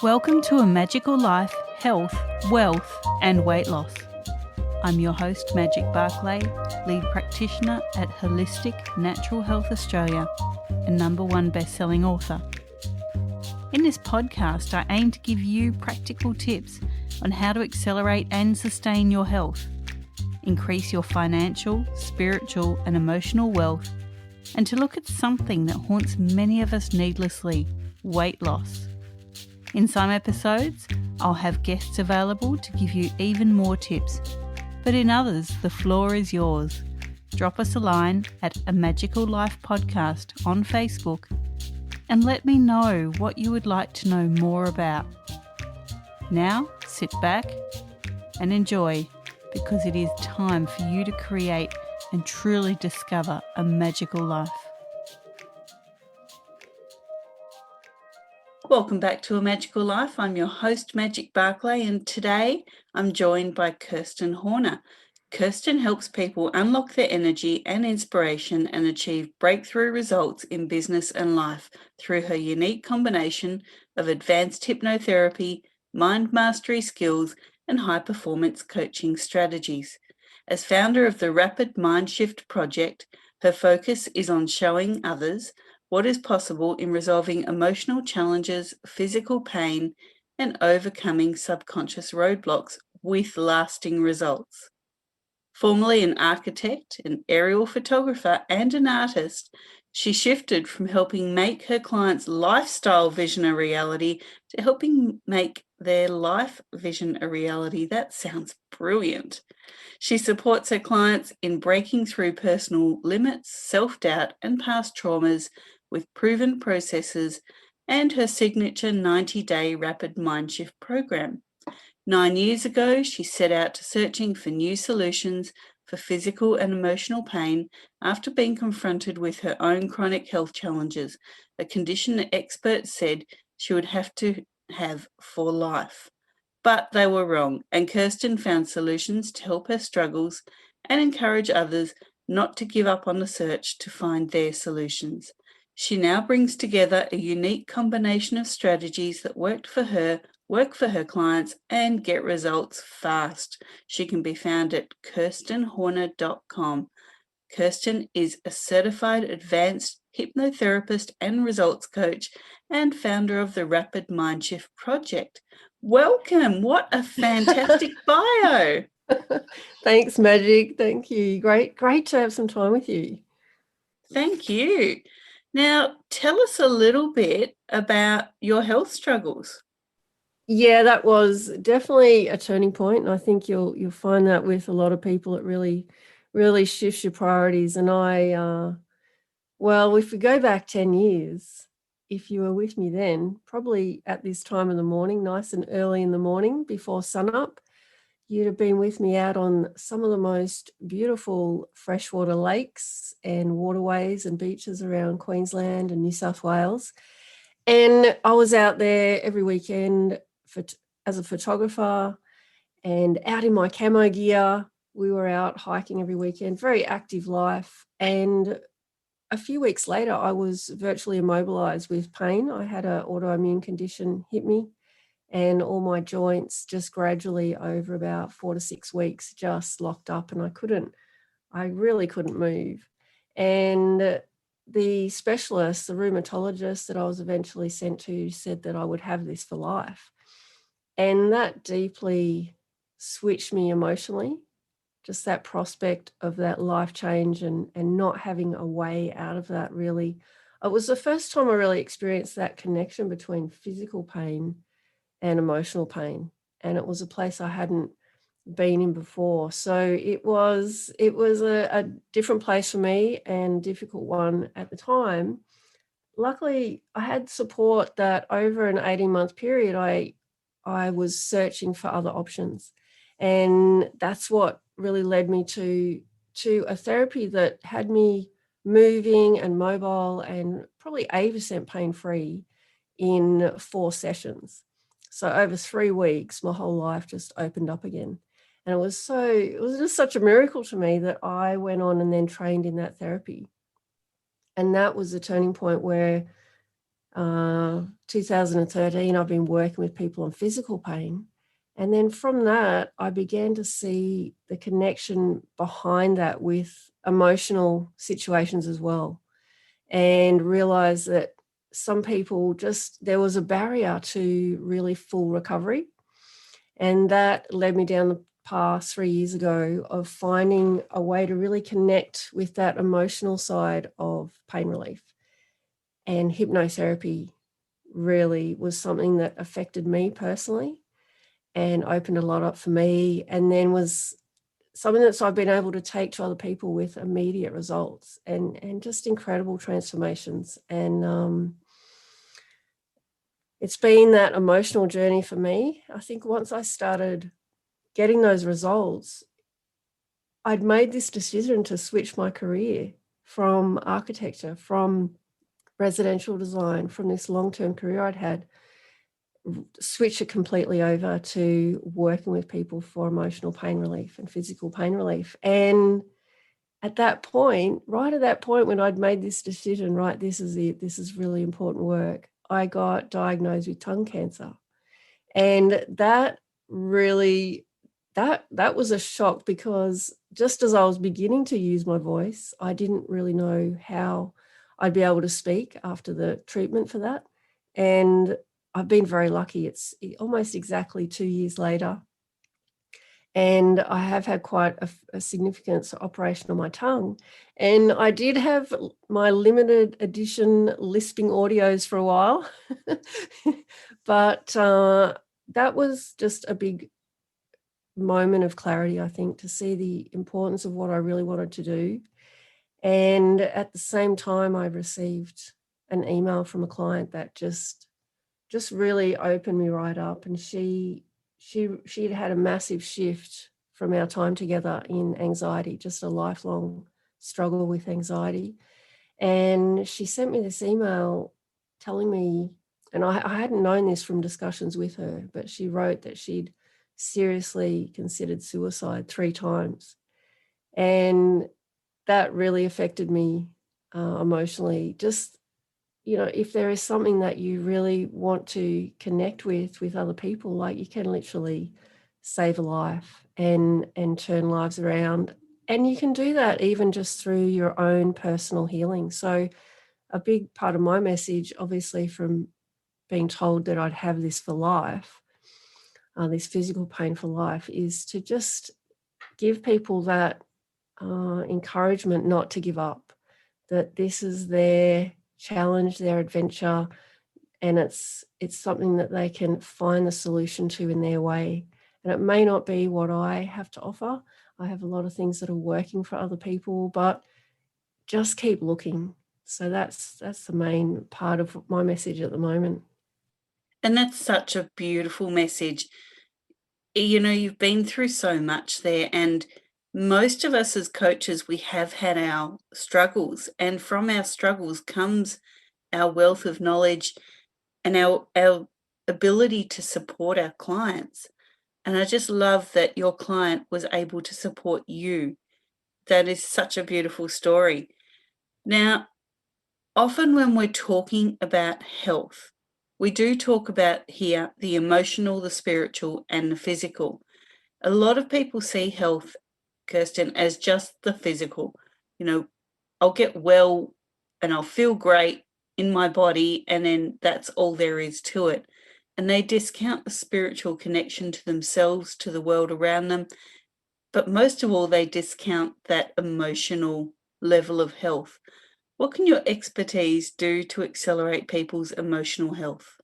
Welcome to A Magical Life, Health, Wealth and Weight Loss. I'm your host, Magic Barclay, lead practitioner at Holistic Natural Health Australia and #1 best-selling author. In this podcast, I aim to give you practical tips on how to accelerate and sustain your health, increase your financial, spiritual and emotional wealth, and to look at something that haunts many of us needlessly, weight loss. In some episodes, I'll have guests available to give you even more tips, but in others, the floor is yours. Drop us a line at A Magical Life Podcast on Facebook and let me know what you would like to know more about. Now, sit back and enjoy, because it is time for you to create and truly discover a magical life. Welcome back to A Magical Life. I'm your host, Magic Barclay, and today I'm joined by Kirsten Horner. Kirsten helps people unlock their energy and inspiration and achieve breakthrough results in business and life through her unique combination of advanced hypnotherapy, mind mastery skills, and high-performance coaching strategies. As founder of the Rapid Mind Shift Project, her focus is on showing others what is possible in resolving emotional challenges, physical pain, and overcoming subconscious roadblocks with lasting results. Formerly an architect, an aerial photographer, and an artist, she shifted from helping make her clients' lifestyle vision a reality to helping make their life vision a reality. That sounds brilliant. She supports her clients in breaking through personal limits, self-doubt, and past traumas with proven processes and her signature 90-day Rapid Mind Shift program. 9 years ago, she set out to searching for new solutions for physical and emotional pain after being confronted with her own chronic health challenges, a condition that experts said she would have to have for life. But they were wrong, and Kirsten found solutions to help her struggles and encourage others not to give up on the search to find their solutions. She now brings together a unique combination of strategies that work for her clients, and get results fast. She can be found at kirstenhorner.com. Kirsten is a certified advanced hypnotherapist and results coach and founder of the Rapid Mind Shift Project. Welcome. What a fantastic bio. Thanks, Magic. Thank you. Great to have some time with you. Thank you. Now, tell us a little bit about your health struggles. Yeah, that was definitely a turning point, and I think you'll find that with a lot of people. It really shifts your priorities. And if we go back 10 years, if you were with me then, probably at this time of the morning, nice and early in the morning before sunup, you'd have been with me out on some of the most beautiful freshwater lakes and waterways and beaches around Queensland and New South Wales. And I was out there every weekend as a photographer and out in my camo gear. We were out hiking every weekend, very active life. And a few weeks later, I was virtually immobilized with pain. I had an autoimmune condition hit me, and all my joints just gradually over about 4 to 6 weeks just locked up, and I really couldn't move. And the specialist, the rheumatologist that I was eventually sent to, said that I would have this for life. And that deeply switched me emotionally, just that prospect of that life change and not having a way out of that. Really, it was the first time I really experienced that connection between physical pain and emotional pain. And it was a place I hadn't been in before. So it was a different place for me, and difficult one at the time. Luckily, I had support that over an 18-month period, I was searching for other options. And that's what really led me to a therapy that had me moving and mobile and probably 80% pain-free in 4 sessions. So over 3 weeks, my whole life just opened up again. And it was just such a miracle to me that I went on and then trained in that therapy. And that was the turning point where 2013, I've been working with people on physical pain. And then from that, I began to see the connection behind that with emotional situations as well, and realize that some people there was a barrier to really full recovery. And that led me down the path 3 years ago of finding a way to really connect with that emotional side of pain relief. And hypnotherapy really was something that affected me personally and opened a lot up for me, and then was something that I've been able to take to other people with immediate results and just incredible transformations. And it's been that emotional journey for me. I think once I started getting those results, I'd made this decision to switch my career from architecture, from residential design, from this long-term career I'd had, switch it completely over to working with people for emotional pain relief and physical pain relief. And at that point, right at that point when I'd made this decision, right, this is it, this is really important work, I got diagnosed with tongue cancer. And that really, that was a shock, because just as I was beginning to use my voice, I didn't really know how I'd be able to speak after the treatment for that. And I've been very lucky. It's almost exactly 2 years later, and I have had quite a significant operation on my tongue. And I did have my limited edition lisping audios for a while, but that was just a big moment of clarity, I think, to see the importance of what I really wanted to do. And at the same time, I received an email from a client that just really opened me right up. And she'd had a massive shift from our time together in anxiety, just a lifelong struggle with anxiety. And she sent me this email telling me, and I hadn't known this from discussions with her, but she wrote that she'd seriously considered suicide 3 times. And that really affected me emotionally. Just, if there is something that you really want to connect with other people, like, you can literally save a life and turn lives around. And you can do that even just through your own personal healing. So a big part of my message, obviously, from being told that I'd have this for life, this physical pain for life, is to just give people that encouragement not to give up, that this is their challenge, their adventure, and it's something that they can find the solution to in their way. And it may not be what I have to offer. I have a lot of things that are working for other people, but just keep looking. So that's the main part of my message at the moment. And that's such a beautiful message. You've been through so much there, and most of us as coaches, we have had our struggles, and from our struggles comes our wealth of knowledge and our ability to support our clients. And I just love that your client was able to support you. That is such a beautiful story. Now, often when we're talking about health, we do talk about here the emotional, the spiritual, and the physical. A lot of people see health, Kirsten, as just the physical. I'll get well and I'll feel great in my body, and then that's all there is to it. And they discount the spiritual connection to themselves, to the world around them. But most of all, they discount that emotional level of health. What can your expertise do to accelerate people's emotional health?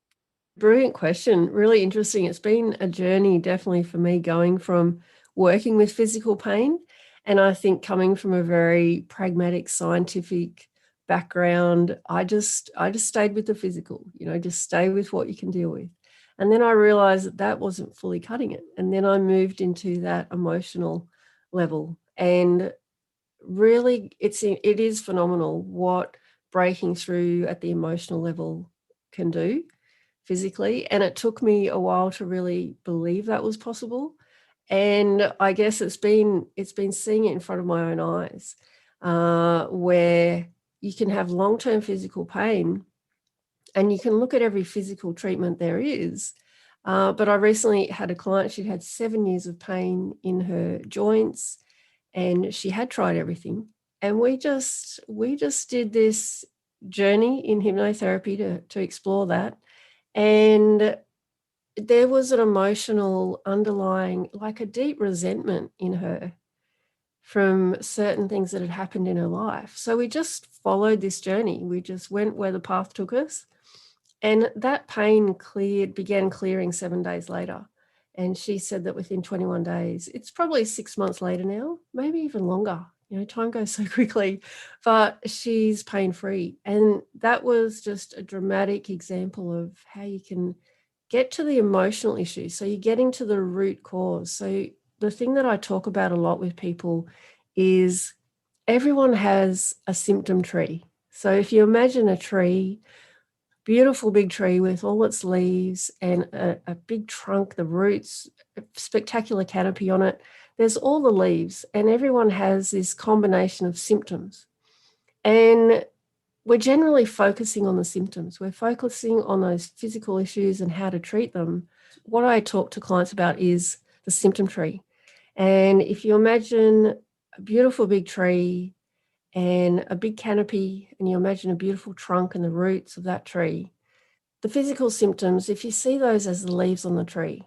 Brilliant question. Really interesting. It's been a journey, definitely, for me, going from working with physical pain, and I think coming from a very pragmatic, scientific background, I just stayed with the physical. Just stay with what you can deal with. And then I realized that wasn't fully cutting it. And then I moved into that emotional level, and really, it is phenomenal what breaking through at the emotional level can do physically. And it took me a while to really believe that was possible. And I guess it's been seeing it in front of my own eyes, where you can have long-term physical pain, And you can look at every physical treatment there is. But I recently had a client, she'd had 7 years of pain in her joints, and she had tried everything. And we just did this journey in hypnotherapy to explore that. And there was an emotional underlying, like a deep resentment in her from certain things that had happened in her life. So we just followed this journey. We just went where the path took us. And that pain began clearing 7 days later. And she said that within 21 days, it's probably 6 months later now, maybe even longer. You know, time goes so quickly, but she's pain-free. And that was just a dramatic example of how you can get to the emotional issue. So you're getting to the root cause. So the thing that I talk about a lot with people is everyone has a symptom tree. So if you imagine a tree, beautiful big tree with all its leaves and a big trunk, the roots, a spectacular canopy on it. There's all the leaves, and everyone has this combination of symptoms. And we're generally focusing on the symptoms. We're focusing on those physical issues and how to treat them. What I talk to clients about is the symptom tree. And if you imagine a beautiful big tree and a big canopy, and you imagine a beautiful trunk and the roots of that tree, the physical symptoms, if you see those as the leaves on the tree,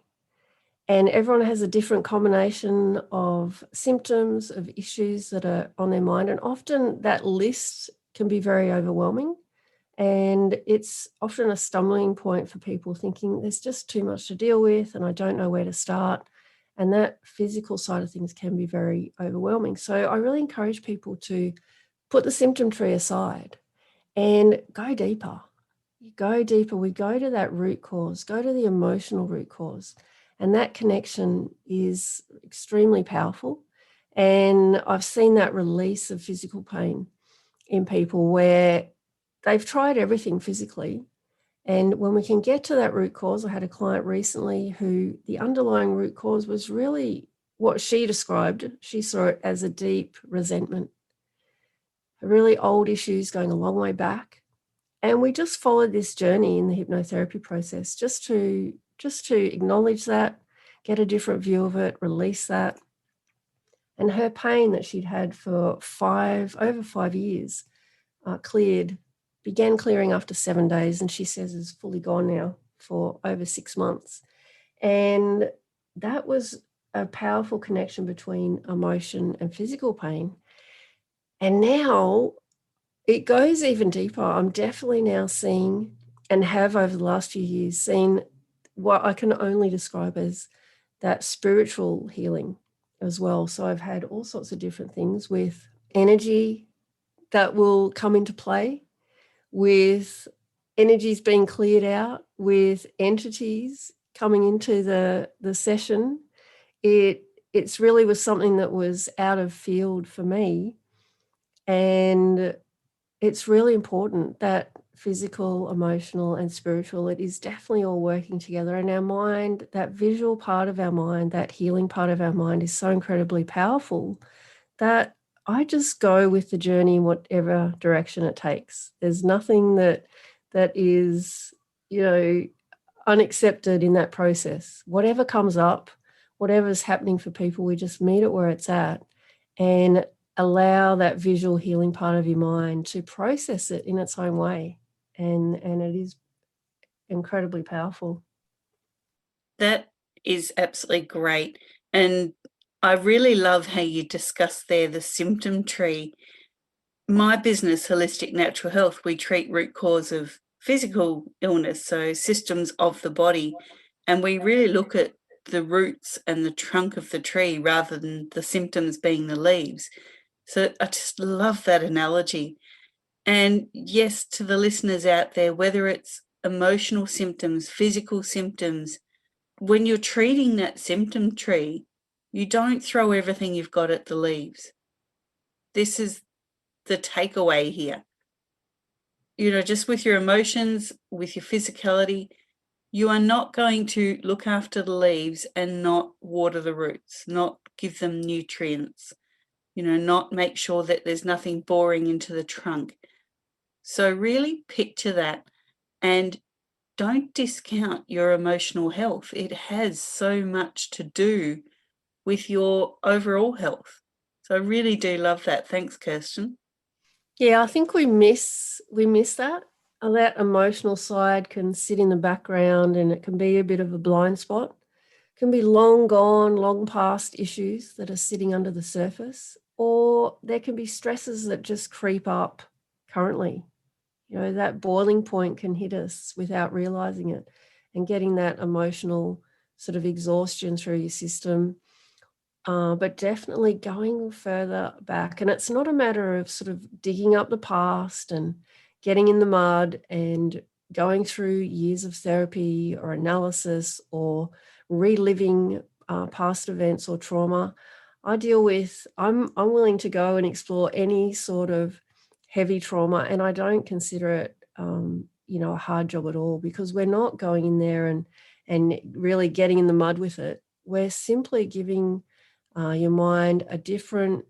and everyone has a different combination of symptoms, of issues that are on their mind, and often that list can be very overwhelming. And it's often a stumbling point for people thinking there's just too much to deal with and I don't know where to start. And that physical side of things can be very overwhelming. So I really encourage people to put the symptom tree aside and go deeper. You go deeper. We go to that root cause, go to the emotional root cause. And that connection is extremely powerful. And I've seen that release of physical pain in people where they've tried everything physically. And when we can get to that root cause, I had a client recently who the underlying root cause was really what she described. She saw it as a deep resentment, really old issues going a long way back. And we just followed this journey in the hypnotherapy process just to acknowledge that, get a different view of it, release that. And her pain that she'd had for over 5 years began clearing after 7 days, and she says is fully gone now for over 6 months. And that was a powerful connection between emotion and physical pain. And now it goes even deeper. I'm definitely now seeing, and have over the last few years, seen what I can only describe as that spiritual healing as well. So I've had all sorts of different things with energy that will come into play, with energies being cleared out, with entities coming into the session. It's really was something that was out of field for me. And it's really important that physical, emotional, and spiritual, it is definitely all working together. And our mind, that visual part of our mind, that healing part of our mind is so incredibly powerful that I just go with the journey in whatever direction it takes. There's nothing that is, unaccepted in that process. Whatever comes up, whatever's happening for people, we just meet it where it's at and allow that visual healing part of your mind to process it in its own way. And it is incredibly powerful. That is absolutely great. And I really love how you discussed there the symptom tree. My business, Holistic Natural Health, we treat root cause of physical illness, so systems of the body. And we really look at the roots and the trunk of the tree rather than the symptoms being the leaves. So I just love that analogy. And yes, to the listeners out there, whether it's emotional symptoms, physical symptoms, when you're treating that symptom tree, you don't throw everything you've got at the leaves. This is the takeaway here. Just with your emotions, with your physicality, you are not going to look after the leaves and not water the roots, not give them nutrients, not make sure that there's nothing boring into the trunk. So really picture that And don't discount your emotional health. It has so much to do with your overall health. So I really do love that. Thanks, Kirsten. Yeah, I think we miss that. That emotional side can sit in the background and it can be a bit of a blind spot. It can be long gone, long past issues that are sitting under the surface, or there can be stresses that just creep up currently. You know, that boiling point can hit us without realizing it, and getting that emotional sort of exhaustion through your system. But definitely going further back. And it's not a matter of sort of digging up the past and getting in the mud and going through years of therapy or analysis or reliving past events or trauma. I'm willing to go and explore any sort of heavy trauma, and I don't consider it, a hard job at all, because we're not going in there and really getting in the mud with it. We're simply giving your mind a different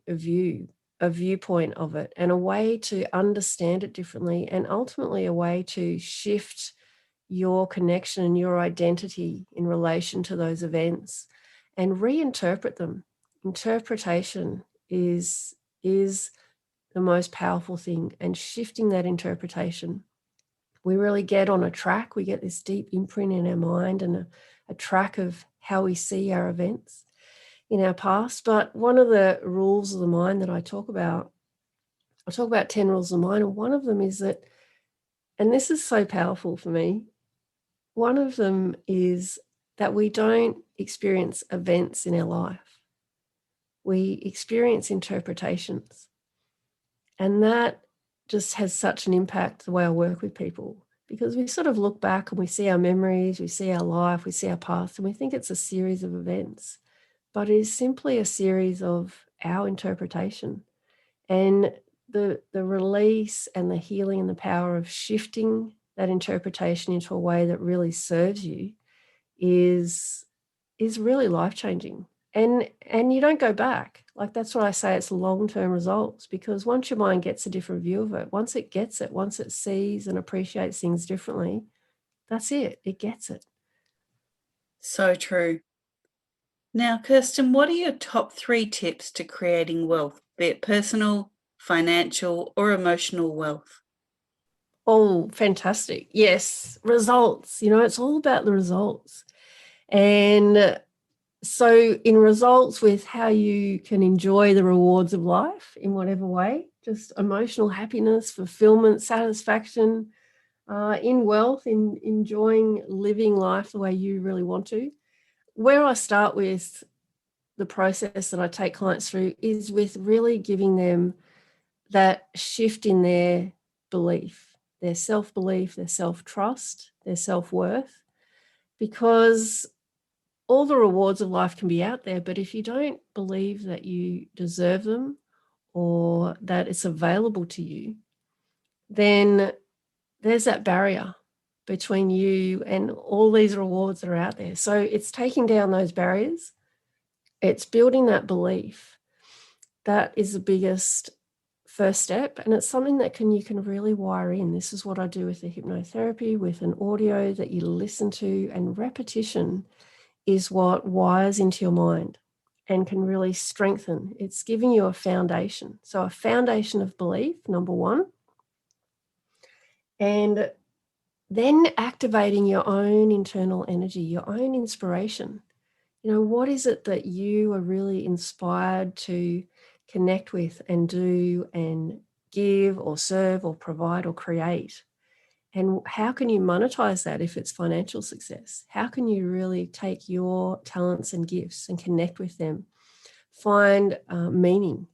viewpoint of it, and a way to understand it differently, and ultimately a way to shift your connection and your identity in relation to those events and reinterpret them. Interpretation is the most powerful thing, and shifting that interpretation. We really get on a track. We get this deep imprint in our mind and a track of how we see our events in our past. But one of the rules of the mind that I talk about 10 rules of the mind, and one of them is that, and this is so powerful for me, one of them is that we don't experience events in our life. We experience interpretations. And that just has such an impact the way I work with people, because we sort of look back and we see our memories, we see our life, we see our past, and we think it's a series of events. But it is simply a series of our interpretation. And the release and the healing and the power of shifting that interpretation into a way that really serves you is really life-changing. And you don't go back. Like, that's what I say, it's long-term results, because once your mind gets a different view of it, once it gets it, once it sees and appreciates things differently, that's it. It gets it. So true. Now, Kirsten, what are your top 3 tips to creating wealth, be it personal, financial, or emotional wealth? Oh, fantastic. Yes, results. It's all about the results. And so in results, with how you can enjoy the rewards of life in whatever way, just emotional happiness, fulfillment, satisfaction, in wealth, in enjoying living life the way you really want to. Where I start with the process that I take clients through is with really giving them that shift in their belief, their self-belief, their self-trust, their self-worth, because all the rewards of life can be out there, but if you don't believe that you deserve them or that it's available to you, then there's that barrier between you and all these rewards that are out there. So it's taking down those barriers. It's building that belief. That is the biggest first step, and it's something that you can really wire in. This is what I do with the hypnotherapy, with an audio that you listen to, and repetition is what wires into your mind and can really strengthen. It's giving you a foundation. So a foundation of belief, number one, and then activating your own internal energy, your own inspiration. What is it that you are really inspired to connect with and do and give or serve or provide or create? And how can you monetize that if it's financial success? How can you really take your talents and gifts and connect with them, find meaning?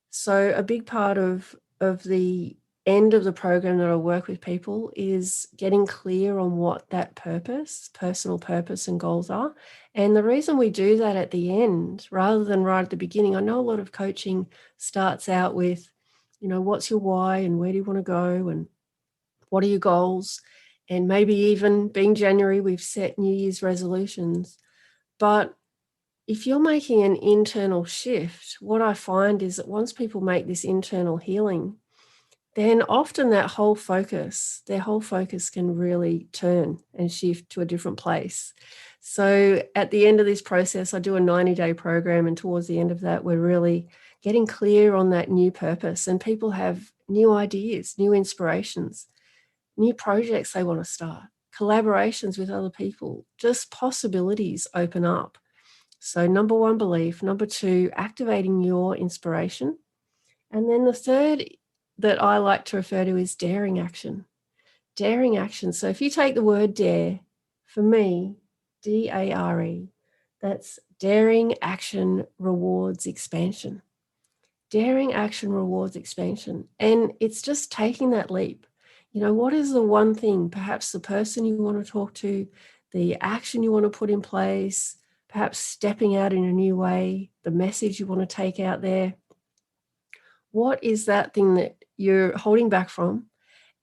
So a big part of the end of the program that I work with people is getting clear on what that purpose, personal purpose and goals are. And the reason we do that at the end rather than right at the beginning, I know a lot of coaching starts out with, what's your why and where do you want to go and what are your goals? And maybe even being January, we've set New Year's resolutions. But if you're making an internal shift, what I find is that once people make this internal healing, then often their whole focus can really turn and shift to a different place. So at the end of this process, I do a 90-day program, and towards the end of that, we're really getting clear on that new purpose, and people have new ideas, new inspirations, new projects they want to start, collaborations with other people, just possibilities open up. So number one, belief. Number two, activating your inspiration. And then the third that I like to refer to is daring action. Daring action. So if you take the word dare, for me, DARE, that's daring action rewards expansion. Daring action rewards expansion. And it's just taking that leap. You know, what is the one thing, perhaps the person you want to talk to, the action you want to put in place, perhaps stepping out in a new way, the message you want to take out there. What is that thing that you're holding back from?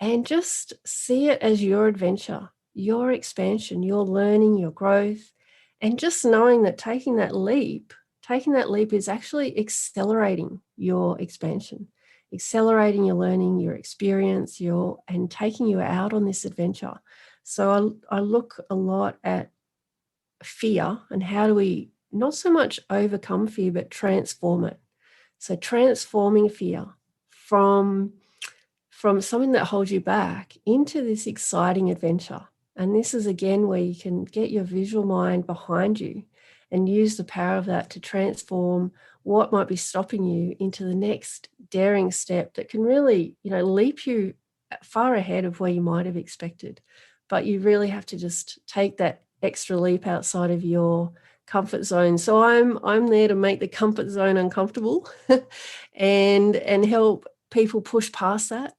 And just see it as your adventure, your expansion, your learning, your growth. And just knowing that taking that leap is actually accelerating your expansion, accelerating your learning, your experience, and taking you out on this adventure. So I look a lot at fear and how do we not so much overcome fear, but transform it. So transforming fear from something that holds you back into this exciting adventure. And this is again where you can get your visual mind behind you and use the power of that to transform what might be stopping you into the next daring step that can really, leap you far ahead of where you might have expected. But you really have to just take that extra leap outside of your comfort zone. So I'm there to make the comfort zone uncomfortable and help people push past that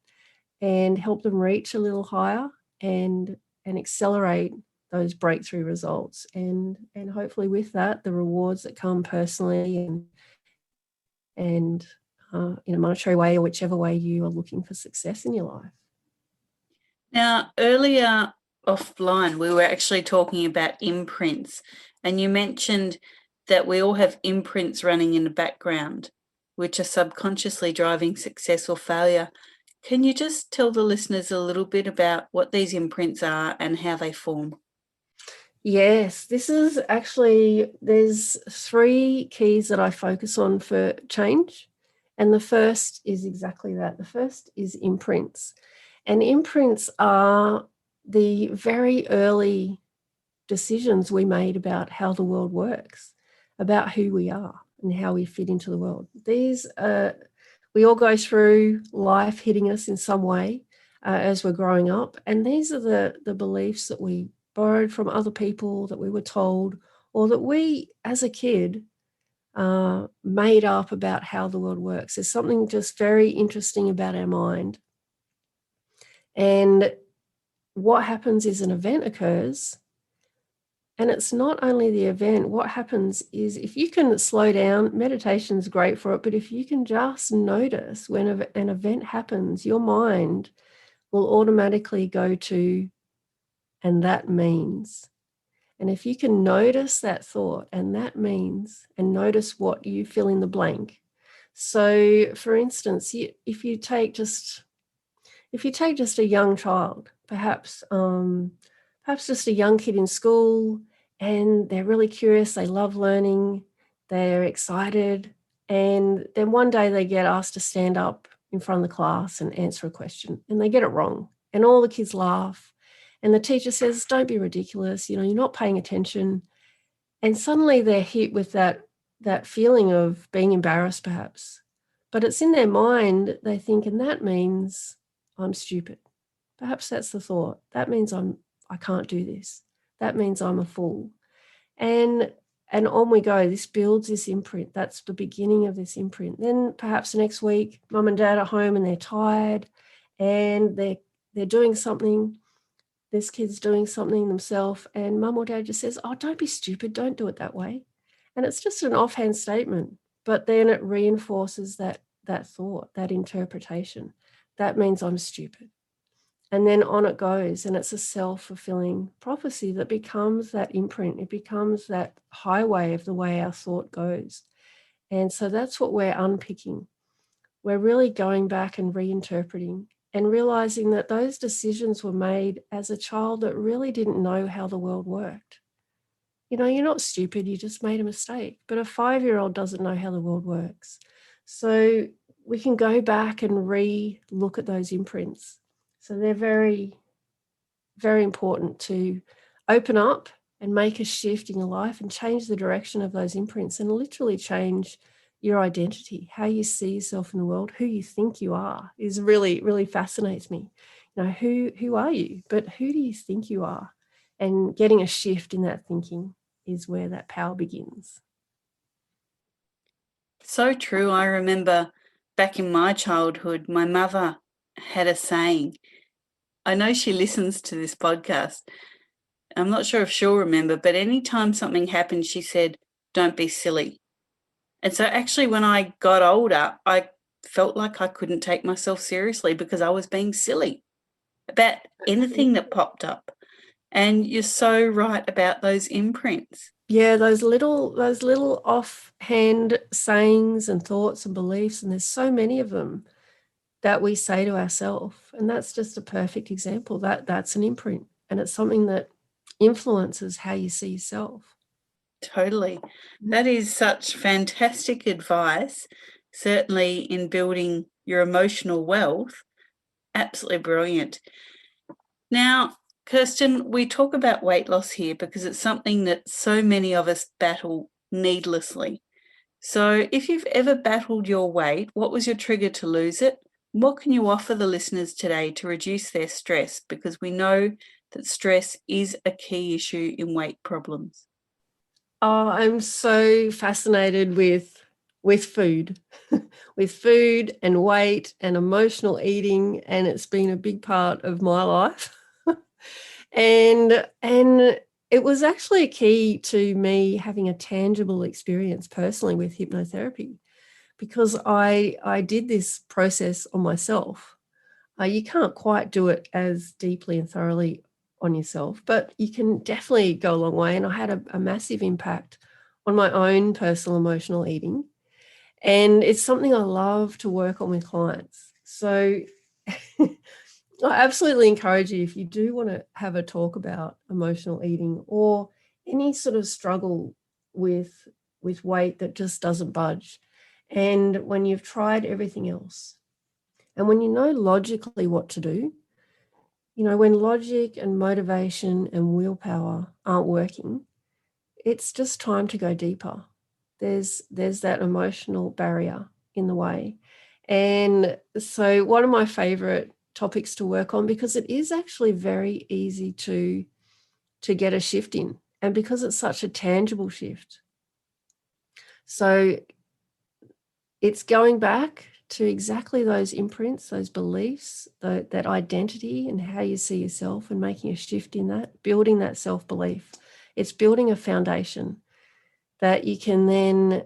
and help them reach a little higher and accelerate those breakthrough results. And hopefully with that, the rewards that come personally and in a monetary way, or whichever way you are looking for success in your life. Now, earlier offline, we were actually talking about imprints, and you mentioned that we all have imprints running in the background, which are subconsciously driving success or failure. Can you just tell the listeners a little bit about what these imprints are and how they form? Yes, this is actually, there's 3 keys that I focus on for change. And the first is exactly that. The first is imprints. And imprints are the very early decisions we made about how the world works, about who we are and how we fit into the world. These we all go through life hitting us in some way as we're growing up. And these are the beliefs that we borrowed from other people, that we were told, or that we as a kid made up about how the world works. There's something just very interesting about our mind. And what happens is an event occurs. And it's not only the event. What happens is if you can slow down, meditation's great for it, but if you can just notice when an event happens, your mind will automatically go to, and that means. And if you can notice that thought, and that means, and notice what you fill in the blank. So for instance, if you take just a young child, perhaps just a young kid in school, and they're really curious, they love learning, they're excited, and then one day they get asked to stand up in front of the class and answer a question, and they get it wrong, and all the kids laugh, and the teacher says, "Don't be ridiculous, you're not paying attention." And suddenly they're hit with that feeling of being embarrassed, perhaps. But it's in their mind, they think, and that means I'm stupid. Perhaps that's the thought. That means I can't do this. That means I'm a fool. And on we go. This builds this imprint. That's the beginning of this imprint. Then perhaps next week, mum and dad are home and they're tired and they're doing something. This kid's doing something themselves, and mum or dad just says, "Oh, don't be stupid. Don't do it that way." And it's just an offhand statement, but then it reinforces that thought, that interpretation. That means I'm stupid. And then on it goes, and it's a self-fulfilling prophecy that becomes that imprint. It becomes that highway of the way our thought goes. And so that's what we're unpicking. we're really going back and reinterpreting and realizing that those decisions were made as a child that really didn't know how the world worked. You know, you're not stupid, you just made a mistake. But a 5-year-old doesn't know how the world works. So we can go back and re-look at those imprints. So they're very, very important to open up and make a shift in your life and change the direction of those imprints and literally change your identity, how you see yourself in the world, who you think you are is really, really fascinates me. You know, who are you? But who do you think you are? And getting a shift in that thinking is where that power begins. So true. I remember back in my childhood, my mother had a saying. I know she listens to this podcast. I'm not sure if she'll remember, but anytime something happened, she said, "Don't be silly." And so actually when I got older, I felt like I couldn't take myself seriously because I was being silly about anything that popped up. And you're so right about those imprints. Yeah, those little offhand sayings and thoughts and beliefs, and there's so many of them that we say to ourselves. And that's just a perfect example. That's an imprint. And it's something that influences how you see yourself. Totally. That is such fantastic advice, certainly in building your emotional wealth. Absolutely brilliant. Now, Kirsten, we talk about weight loss here because it's something that so many of us battle needlessly. So, if you've ever battled your weight, what was your trigger to lose it? What can you offer the listeners today to reduce their stress? Because we know that stress is a key issue in weight problems. Oh, I'm so fascinated with food, with food and weight and emotional eating, and it's been a big part of my life. and it was actually a key to me having a tangible experience personally with hypnotherapy, because I did this process on myself. You can't quite do it as deeply and thoroughly on yourself, but you can definitely go a long way. And I had a massive impact on my own personal emotional eating. And it's something I love to work on with clients. So I absolutely encourage you, if you do want to have a talk about emotional eating or any sort of struggle with weight that just doesn't budge, and when you've tried everything else, and when you know logically what to do, you know, when logic and motivation and willpower aren't working, it's just time to go deeper. There's that emotional barrier in the way. And so one of my favorite topics to work on, because it is actually very easy to get a shift in, and because it's such a tangible shift. So it's going back to exactly those imprints, those beliefs, that identity and how you see yourself, and making a shift in that, building that self-belief. It's building a foundation that you can then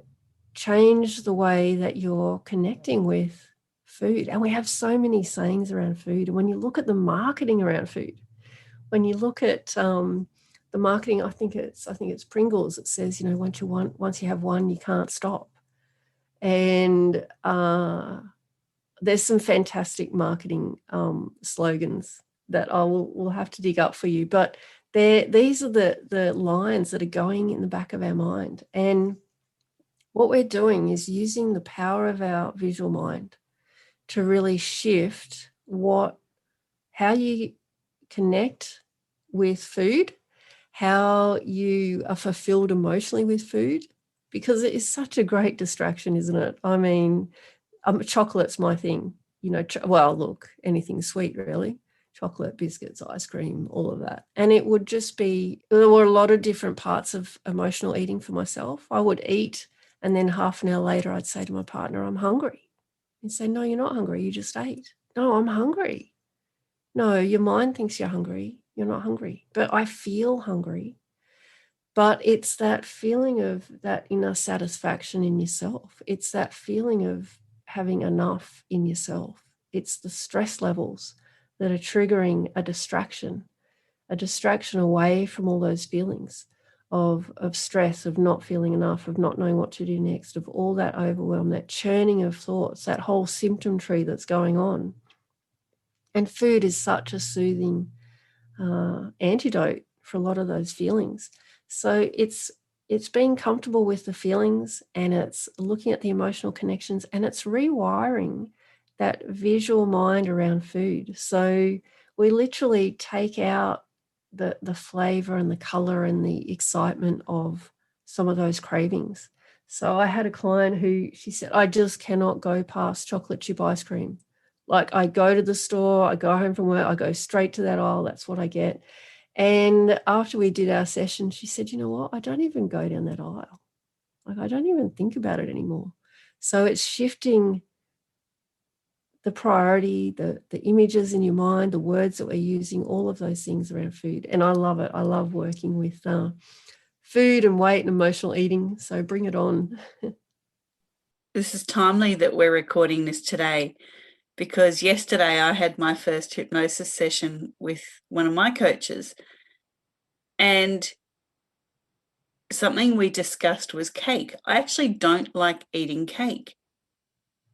change the way that you're connecting with food. And we have so many sayings around food. And when you look at the marketing around food, when you look at the marketing, I think it's Pringles. It says, you know, once you have one, you can't stop. And there's some fantastic marketing slogans that we'll have to dig up for you. But these are the lines that are going in the back of our mind. And what we're doing is using the power of our visual mind to really shift how you connect with food, how you are fulfilled emotionally with food, because it is such a great distraction, isn't it? I mean, chocolate's my thing, you know. Well, look, anything sweet, really. Chocolate, biscuits, ice cream, all of that. And it would just be, there were a lot of different parts of emotional eating for myself. I would eat, and then half an hour later, I'd say to my partner, I'm hungry. He'd say, no, you're not hungry. You just ate. No, I'm hungry. No, your mind thinks you're hungry. You're not hungry. But I feel hungry. But it's that feeling of that inner satisfaction in yourself. It's that feeling of having enough in yourself. It's the stress levels that are triggering a distraction away from all those feelings. of stress, of not feeling enough, of not knowing what to do next, of all that overwhelm, that churning of thoughts, that whole symptom tree that's going on. And food is such a soothing antidote for a lot of those feelings. So it's being comfortable with the feelings, and it's looking at the emotional connections, and it's rewiring that visual mind around food. So we literally take out the flavor and the color and the excitement of some of those cravings. So I had a client who, she said, I just cannot go past chocolate chip ice cream. Like, I go to the store, I go home from work, I go straight to that aisle, that's what I get. And after we did our session, she said, you know what, I don't even go down that aisle. Like, I don't even think about it anymore. So it's shifting the priority, the images in your mind, the words that we're using, all of those things around food. And I love it. I love working with food and weight and emotional eating. So bring it on. This is timely that we're recording this today, because yesterday I had my first hypnosis session with one of my coaches, and something we discussed was cake. I actually don't like eating cake,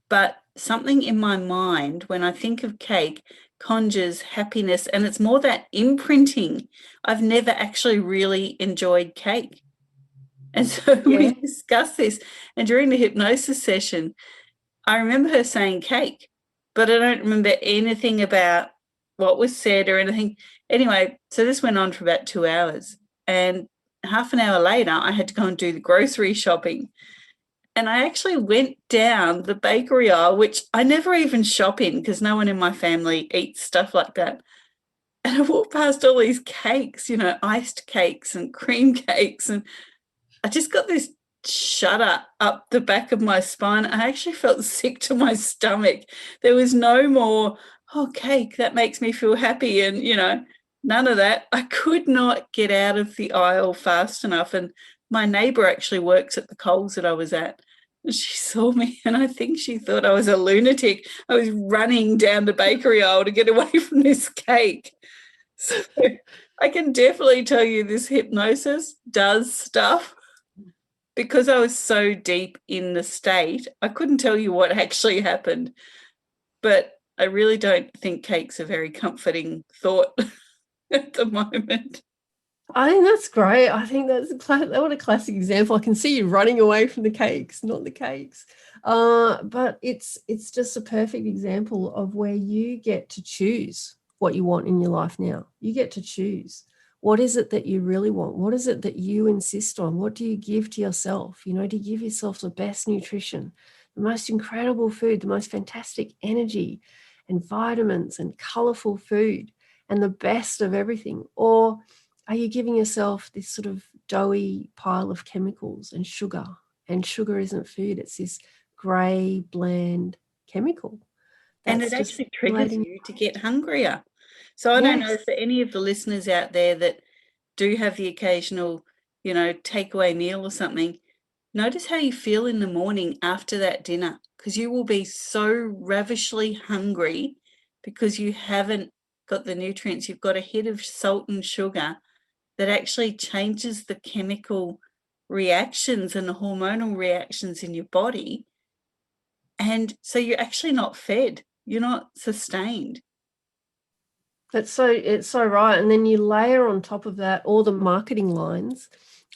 but something in my mind when I think of cake conjures happiness, and it's more that imprinting. I've never actually really enjoyed cake. And so we discussed this, and during the hypnosis session, I remember her saying cake, but I don't remember anything about what was said or anything. Anyway, so this went on for about 2 hours, and half an hour later, I had to go and do the grocery shopping. And I actually went down the bakery aisle, which I never even shop in because no one in my family eats stuff like that. And I walked past all these cakes, iced cakes and cream cakes, and I just got this shudder up the back of my spine. I actually felt sick to my stomach. There was no more, oh, cake, that makes me feel happy. And, none of that. I could not get out of the aisle fast enough. And my neighbour actually works at the Coles that I was at. And she saw me, and I think she thought I was a lunatic. I was running down the bakery aisle to get away from this cake. So I can definitely tell you this hypnosis does stuff. Because I was so deep in the state, I couldn't tell you what actually happened. But I really don't think cake's a very comforting thought at the moment. I think that's great. I think what a classic example. I can see you running away from the cakes, not the cakes. But it's just a perfect example of where you get to choose what you want in your life now. You get to choose. What is it that you really want? What is it that you insist on? What do you give to yourself? Do you give yourself the best nutrition, the most incredible food, the most fantastic energy and vitamins and colorful food and the best of everything? Or are you giving yourself this sort of doughy pile of chemicals and sugar? And sugar isn't food. It's this grey, bland chemical. And it actually triggers you to get hungrier. So I don't know for any of the listeners out there that do have the occasional, takeaway meal or something, notice how you feel in the morning after that dinner, because you will be so ravishly hungry because you haven't got the nutrients. You've got a hit of salt and sugar that actually changes the chemical reactions and the hormonal reactions in your body. And so you're actually not fed. You're not sustained. It's so right. And then you layer on top of that all the marketing lines,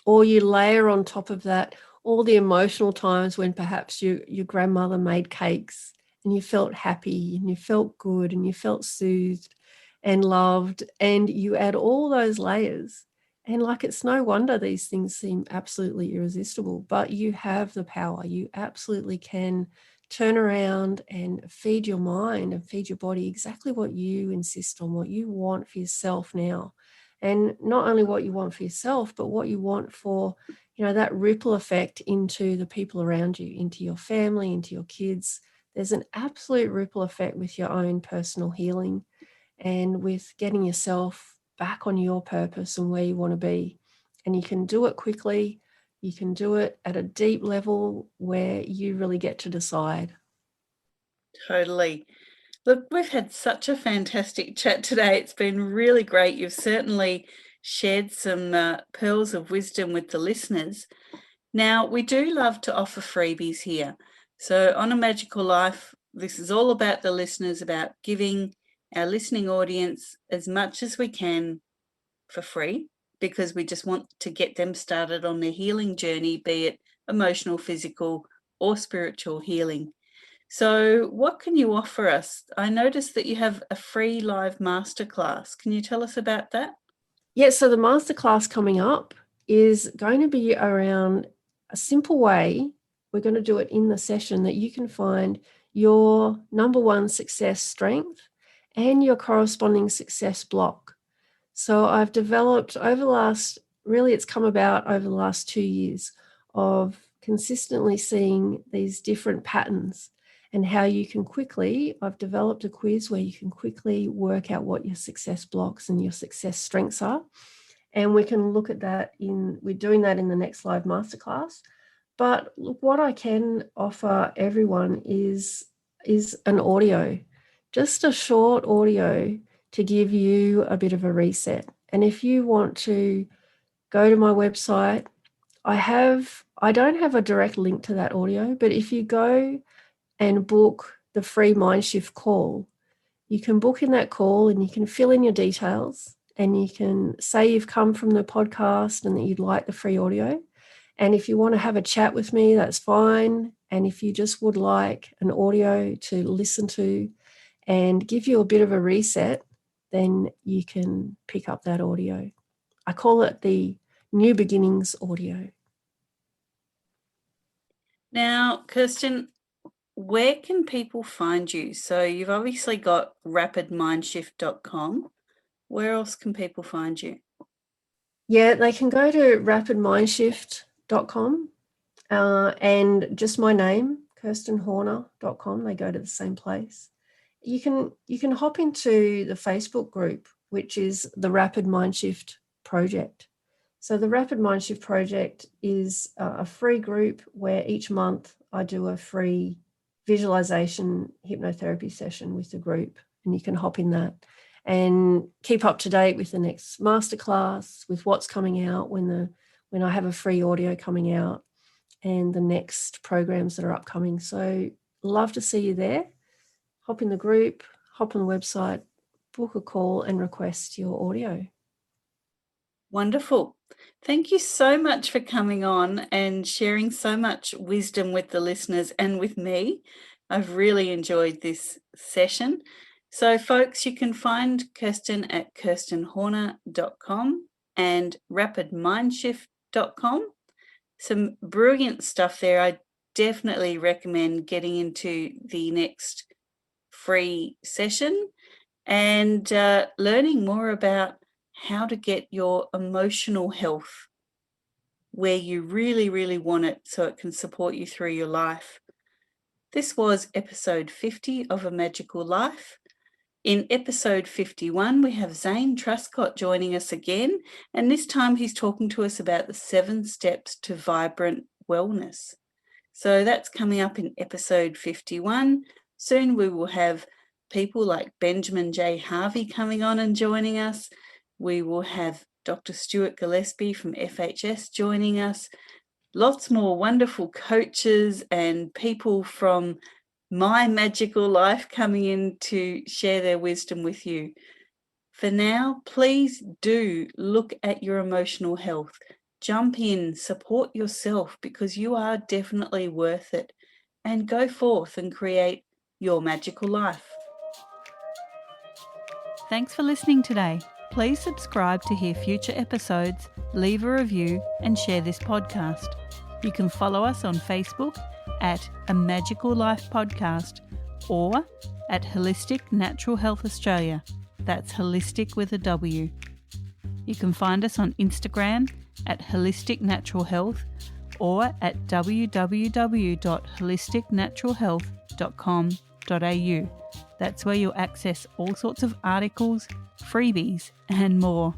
or you layer on top of that all the emotional times when perhaps your grandmother made cakes and you felt happy and you felt good and you felt soothed and loved, and you add all those layers. And it's no wonder these things seem absolutely irresistible, but you have the power. You absolutely can turn around and feed your mind and feed your body exactly what you insist on, what you want for yourself now. And not only what you want for yourself, but what you want for, that ripple effect into the people around you, into your family, into your kids. There's an absolute ripple effect with your own personal healing and with getting yourself back on your purpose and where you want to be. And you can do it quickly. You can do it at a deep level where you really get to decide. Totally. Look, we've had such a fantastic chat today. It's been really great. You've certainly shared some pearls of wisdom with the listeners. Now, we do love to offer freebies here. So on A Magical Life, this is all about the listeners, about giving our listening audience as much as we can for free, because we just want to get them started on their healing journey, be it emotional, physical, or spiritual healing. So what can you offer us? I noticed that you have a free live masterclass. Can you tell us about that? Yeah, so the masterclass coming up is going to be around a simple way. We're going to do it in the session that you can find your number one success strength and your corresponding success block. So I've developed it's come about over the last 2 years of consistently seeing these different patterns and how you can I've developed a quiz where you can quickly work out what your success blocks and your success strengths are. And we can look at that we're doing that in the next live masterclass. But look, what I can offer everyone is an audio, just a short audio to give you a bit of a reset. And if you want to go to my website, I don't have a direct link to that audio, but if you go and book the free Mindshift call, you can book in that call and you can fill in your details and you can say you've come from the podcast and that you'd like the free audio. And if you want to have a chat with me, that's fine. And if you just would like an audio to listen to and give you a bit of a reset, then you can pick up that audio. I call it the New Beginnings audio. Now, Kirsten, where can people find you? So you've obviously got rapidmindshift.com. Where else can people find you? Yeah, they can go to rapidmindshift.com and just my name, kirstenhorner.com. They go to the same place. You can hop into the Facebook group, which is the Rapid Mindshift Project. So the Rapid Mindshift Project is a free group where each month I do a free visualization hypnotherapy session with the group, and you can hop in that and keep up to date with the next masterclass, with what's coming out when I have a free audio coming out, and the next programs that are upcoming. So love to see you there. Hop in the group, hop on the website, book a call and request your audio. Wonderful. Thank you so much for coming on and sharing so much wisdom with the listeners and with me. I've really enjoyed this session. So, folks, you can find Kirsten at kirstenhorner.com and rapidmindshift.com. Some brilliant stuff there. I definitely recommend getting into the next free session and learning more about how to get your emotional health where you really, really want it so it can support you through your life. This was episode 50 of A Magical Life. In episode 51, we have Zane Truscott joining us again, and this time he's talking to us about the 7 steps to vibrant wellness. So that's coming up in episode 51. Soon we will have people like Benjamin J. Harvey coming on and joining us. We will have Dr. Stuart Gillespie from FHS joining us. Lots more wonderful coaches and people from My Magical Life coming in to share their wisdom with you. For now, please do look at your emotional health. Jump in, support yourself, because you are definitely worth it. And go forth and create your magical life. Thanks for listening today. Please subscribe to hear future episodes, leave a review, and share this podcast. You can follow us on Facebook at A Magical Life Podcast or at Holistic Natural Health Australia. That's holistic with a W. You can find us on Instagram at Holistic Natural Health or at www.holisticnaturalhealth.com.au. That's where you'll access all sorts of articles, freebies, and more.